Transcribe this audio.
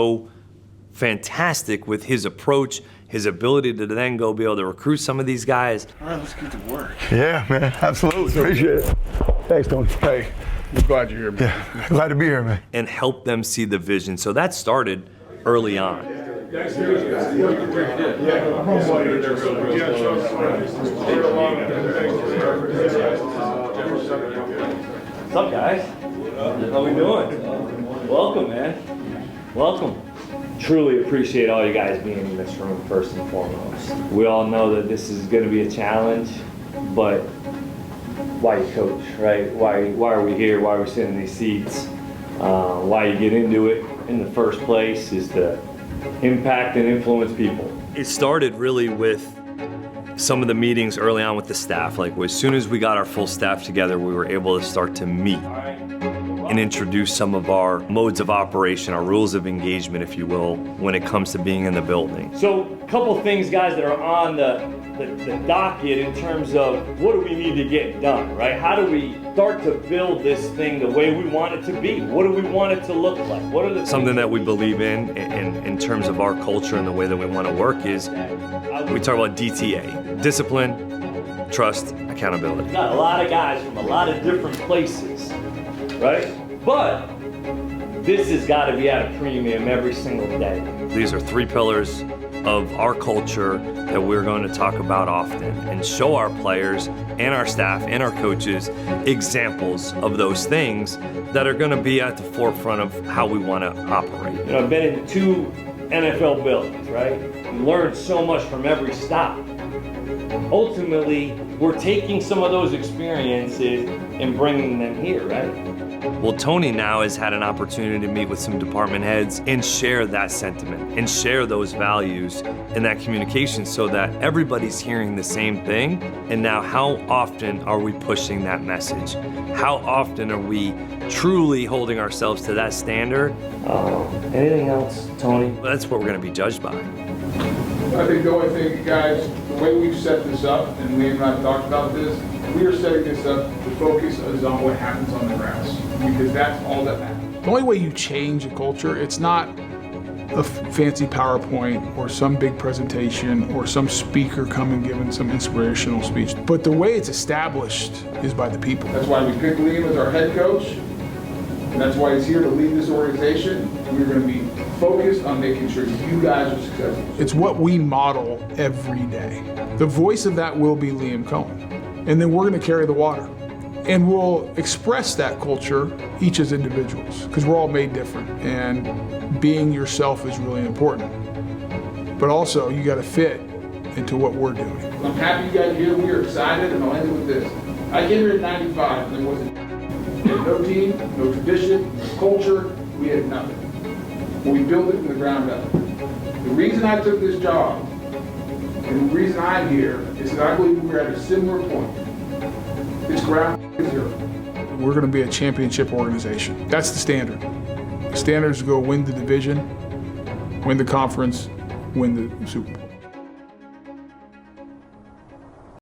so fantastic with his approach, his ability to then go be able to recruit some of these guys. All right, let's get to work. Yeah, man, absolutely. Appreciate it. Thanks, Tony. Hey, we're glad you're here, man. Yeah, glad to be here, man. And help them see the vision. So that started early on. What's up, guys? How we doing? Welcome, man. Welcome. Truly appreciate all you guys being in this room first and foremost. We all know that this is going to be a challenge, but why you coach, right? Why are we here? Why are we sitting in these seats? Why you get into it in the first place is to impact and influence people. It started really with some of the meetings early on with the staff. Like as soon as we got our full staff together, we were able to start to meet and introduce some of our modes of operation, our rules of engagement, if you will, when it comes to being in the building. So a couple things, guys, that are on the docket in terms of what do we need to get done, right? How do we start to build this thing the way we want it to be? What do we want it to look like? What are the something that we believe in terms of our culture and the way that we want to work is we talk about DTA, discipline, trust, accountability. We got a lot of guys from a lot of different places, right? But this has got to be at a premium every single day. These are three pillars of our culture that we're going to talk about often and show our players and our staff and our coaches examples of those things that are going to be at the forefront of how we want to operate. You know, I've been in 2 NFL buildings, right? You learn so much from every stop. Ultimately, we're taking some of those experiences and bringing them here, right? Well, Tony now has had an opportunity to meet with some department heads and share that sentiment and share those values and that communication so that everybody's hearing the same thing. And now how often are we pushing that message? How often are we truly holding ourselves to that standard? Anything else, Tony? That's what we're going to be judged by. I think the only thing, guys, the way we've set this up, and Liam and I have talked about this, we are setting this up to focus is on what happens on the grounds, because that's all that matters. The only way you change a culture, it's not a fancy PowerPoint or some big presentation or some speaker coming giving some inspirational speech, but the way it's established is by the people. That's why we picked Liam as our head coach, and that's why he's here to lead this organization. We're going to be focused on making sure you guys are successful. It's what we model every day. The voice of that will be Liam Cohen. And then we're going to carry the water. And we'll express that culture, each as individuals, because we're all made different. And being yourself is really important. But also, you got to fit into what we're doing. I'm happy you guys are here. We are excited, and I'll end it with this. I came here in '95, and there wasn't no team, no tradition, no culture. We had nothing. We built it from the ground up. The reason I took this job, and the reason I'm here, is that I believe we're at a similar point. It's ground zero. We're going to be a championship organization. That's the standard. The standard is to go win the division, win the conference, win the Super Bowl.